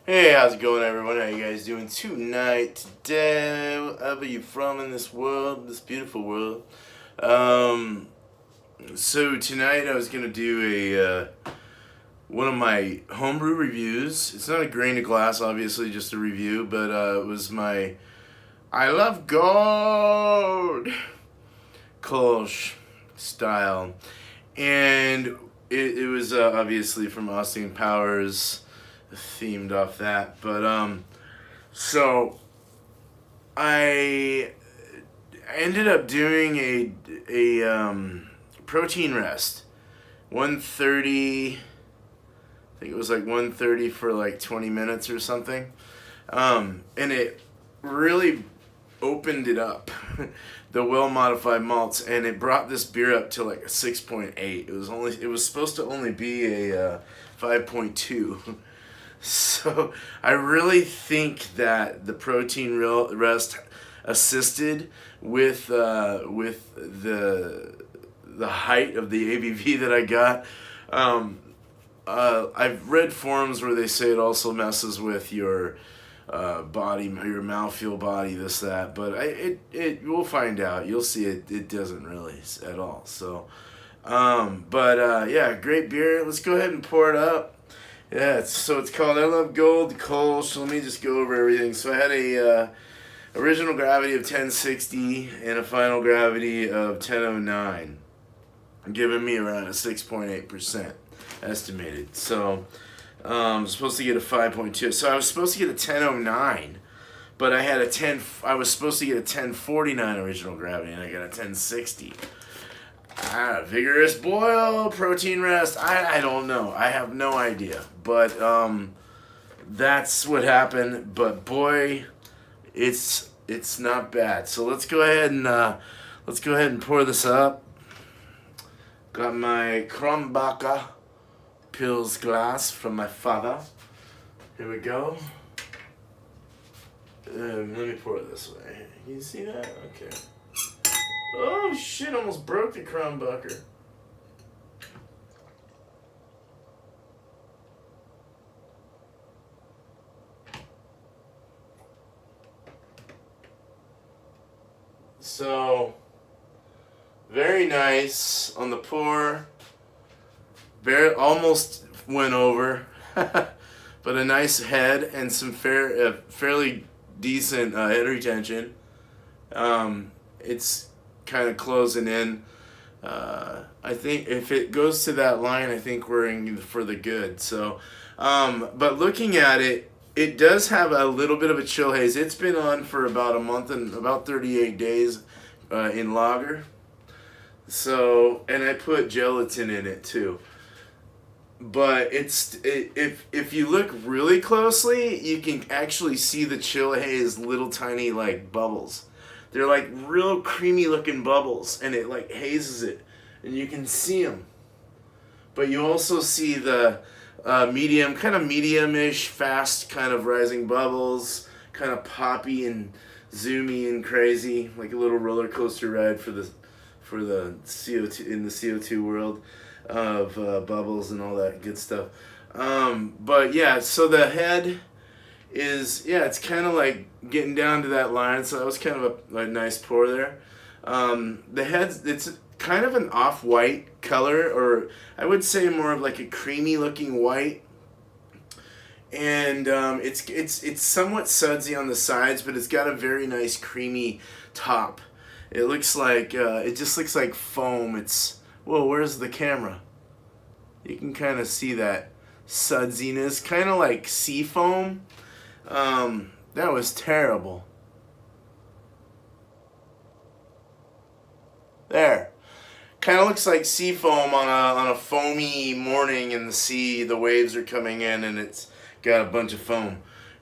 Hey, how's it going, everyone? How you guys doing tonight, today, wherever you're from in this world, this beautiful world? Um, so tonight I was gonna do one of my homebrew reviews. It's not a grain of glass, obviously, just a review, but it was my I Love Gold Kolsch-style, and it was obviously from Austin Powers, themed off that. But so I ended up doing a protein rest, 130. I think it was like 130 for like 20 minutes or something, and it really opened it up. The well modified malts, and it brought this beer up to like a 6.8. It was supposed to only be a 5.2. So I really think that the protein rest assisted with the height of the ABV that I got. I've read forums where they say it also messes with your body, your mouthfeel, body, this, that, but we'll find out. You'll see it doesn't really at all. So, yeah, great beer. Let's go ahead and pour it up. Yeah, it's called I Love Gold Kolsch. So let me just go over everything. So I had a original gravity of 1060 and a final gravity of 1009, giving me around a 6.8% estimated. So I'm supposed to get a 5.2. So I was supposed to get a 1009, but I was supposed to get a 1049 original gravity, and I got a 1060. Vigorous boil, protein rest. I don't know. I have no idea. But that's what happened. But boy, it's not bad. So let's go ahead and pour this up. Got my Krombacher Pils glass from my father. Here we go. Let me pour it this way. Can you see that? Okay. Oh shit, almost broke the Krombacher. So, very nice on the pour. Almost went over, but a nice head and some fairly decent head retention. It's kind of closing in. I think if it goes to that line, I think we're in for the good. So, but looking at it, it does have a little bit of a chill haze. It's been on for about a month and about 38 days in lager. So, and I put gelatin in it too. But if you look really closely, you can actually see the chill haze little tiny like bubbles. They're like real creamy looking bubbles, and it like hazes it, and you can see them. But you also see the medium-ish, fast kind of rising bubbles, kind of poppy and zoomy and crazy, like a little roller coaster ride for the CO2 in the CO2 world of bubbles and all that good stuff. But yeah, so the head is, it's kind of like getting down to that line, so that was kind of a nice pour there. The head's, it's kind of an off-white color, or I would say more of like a creamy looking white, and it's somewhat sudsy on the sides, but it's got a very nice creamy top. It looks like it just looks like foam. Whoa, where's the camera? You can kind of see that sudsiness, kind of like sea foam. That was terrible. There. Kind of looks like sea foam on a foamy morning in the sea. The waves are coming in and it's got a bunch of foam.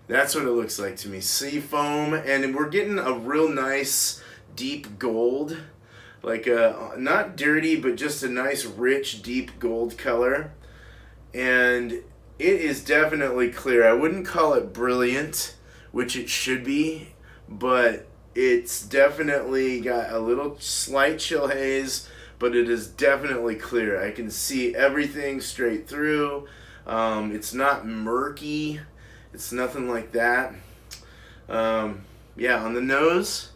That's what it looks like to me. Sea foam, and we're getting a real nice deep gold. Like not dirty, but just a nice rich deep gold color. And it is definitely clear. I wouldn't call it brilliant, which it should be, but it's definitely got a little slight chill haze, but it is definitely clear. I can see everything straight through. It's not murky. It's nothing like that. Yeah, on the nose,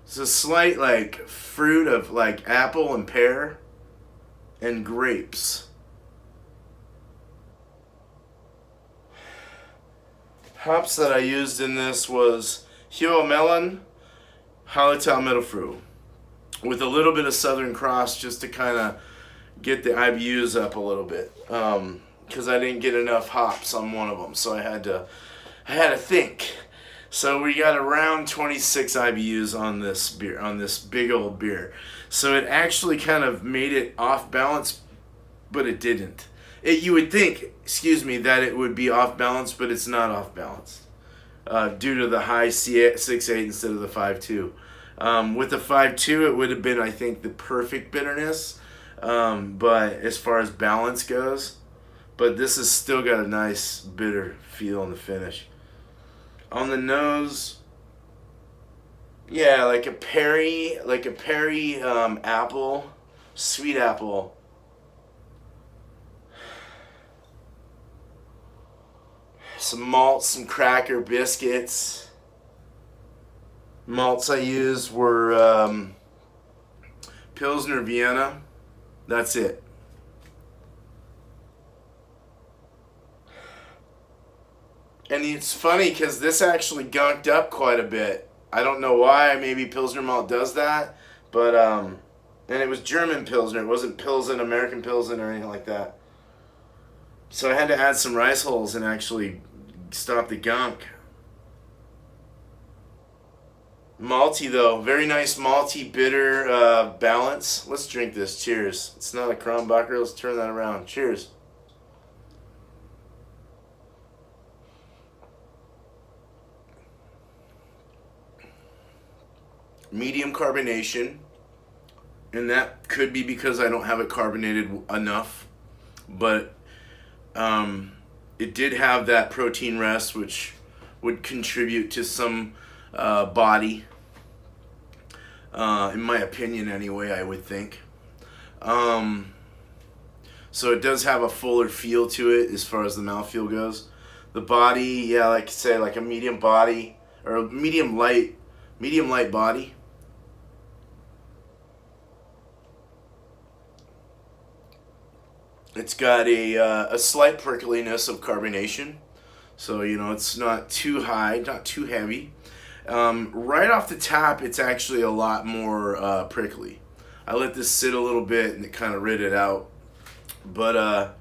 it's a slight like fruit of like apple and pear and grapes. Hops that I used in this was Melon, Hallertau Mittelfrüh, with a little bit of Southern Cross just to kind of get the IBUs up a little bit, because I didn't get enough hops on one of them, so I had to think. So we got around 26 IBUs on this beer, on this big old beer. So it actually kind of made it off balance, but it didn't. You would think, excuse me, that it would be off balance, but it's not off balance due to the high 6.8 instead of the 5.2. With the 5.2, it would have been, I think, the perfect bitterness, but as far as balance goes, but this has still got a nice bitter feel in the finish. On the nose, yeah, like a perry apple, sweet apple. Some malts, some cracker biscuits. Malts I used were Pilsner Vienna. That's it. And it's funny because this actually gunked up quite a bit. I don't know why. Maybe Pilsner malt does that, but and it was German Pilsner. It wasn't Pilsen, American Pilsen, or anything like that. So I had to add some rice hulls and actually stop the gunk. Malty though, very nice malty bitter balance. Let's drink this. Cheers. It's not a Kronbacher. Let's turn that around. Cheers. Medium carbonation, and that could be because I don't have it carbonated enough, but it did have that protein rest, which would contribute to some body, in my opinion anyway, I would think. So it does have a fuller feel to it as far as the mouthfeel goes. The body, yeah, like I say, like a medium body, or a medium light body. It's got a slight prickliness of carbonation, so you know it's not too high, not too heavy. Right off the top, it's actually a lot more prickly. I let this sit a little bit and it kind of rid it out, but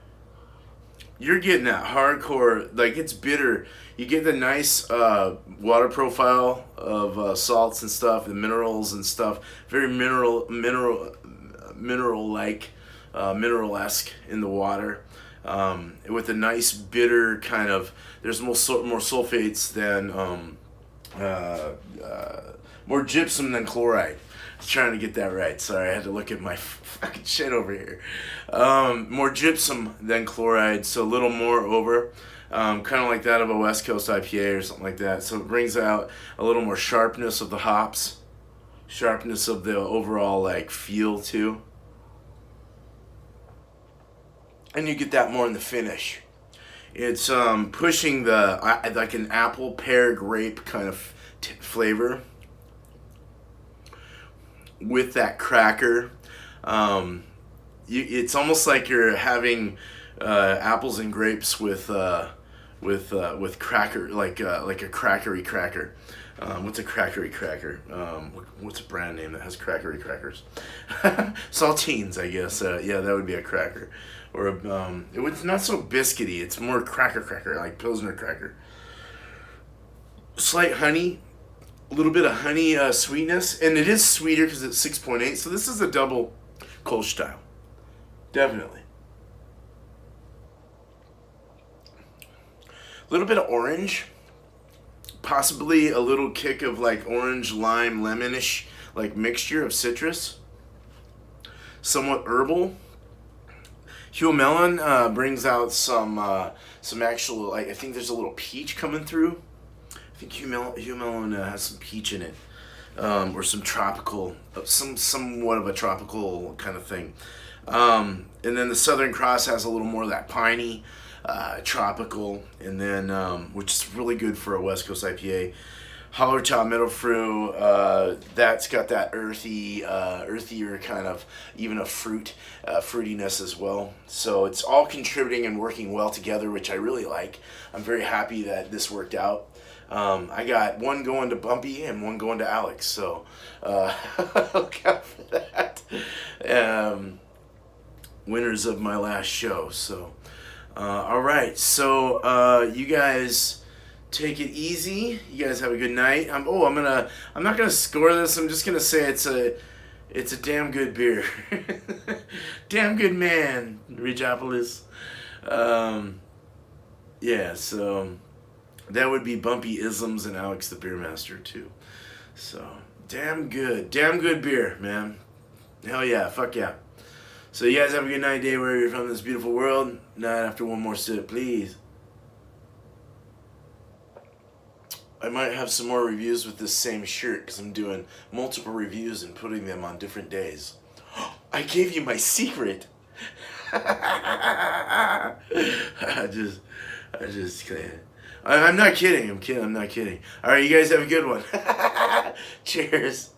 you're getting that hardcore, like it's bitter. You get the nice water profile of salts and stuff, and minerals and stuff. Very mineral-like. Mineral-esque in the water, with a nice bitter kind of. There's more sulfates than more gypsum than chloride. I was trying to get that right. Sorry, I had to look at my fucking shit over here. More gypsum than chloride, so a little more over. Kind of like that of a West Coast IPA or something like that. So it brings out a little more sharpness of the hops, sharpness of the overall like feel too. And you get that more in the finish. It's pushing the like an apple, pear, grape kind of flavor with that cracker. It's almost like you're having apples and grapes with cracker, like a crackery cracker. What's a crackery cracker? What's a brand name that has crackery crackers? Saltines, I guess. Yeah, that would be a cracker. Or it's not so biscuity. It's more cracker, like Pilsner cracker. Slight honey, a little bit of honey sweetness, and it is sweeter because it's 6.8. So this is a double Kolsch-style, definitely. A little bit of orange, possibly a little kick of like orange, lime, lemonish, like mixture of citrus. Somewhat herbal. Melon brings out some actual, like, I think there's a little peach coming through. I think Melon has some peach in it, or some tropical, somewhat of a tropical kind of thing. And then the Southern Cross has a little more of that piney, tropical, and then which is really good for a West Coast IPA. Holler Top Meadow Fruit, that's got that earthier kind of, even a fruitiness as well. So it's all contributing and working well together, which I really like. I'm very happy that this worked out. I got one going to Bumpy and one going to Alex, so look out for that. Winners of my last show. So, all right. So you guys take it easy. You guys have a good night. I'm not gonna score this. I'm just gonna say it's a damn good beer. Damn good man, Regiopolis. Yeah, so that would be Bumpy Isms and Alex the Beer Master too. So damn good beer, man. Hell yeah, fuck yeah. So you guys have a good night, day, wherever you're from this beautiful world. Not after one more sip, please. I might have some more reviews with this same shirt because I'm doing multiple reviews and putting them on different days. I gave you my secret. I just I'm not kidding. I'm not kidding. All right, you guys have a good one. Cheers.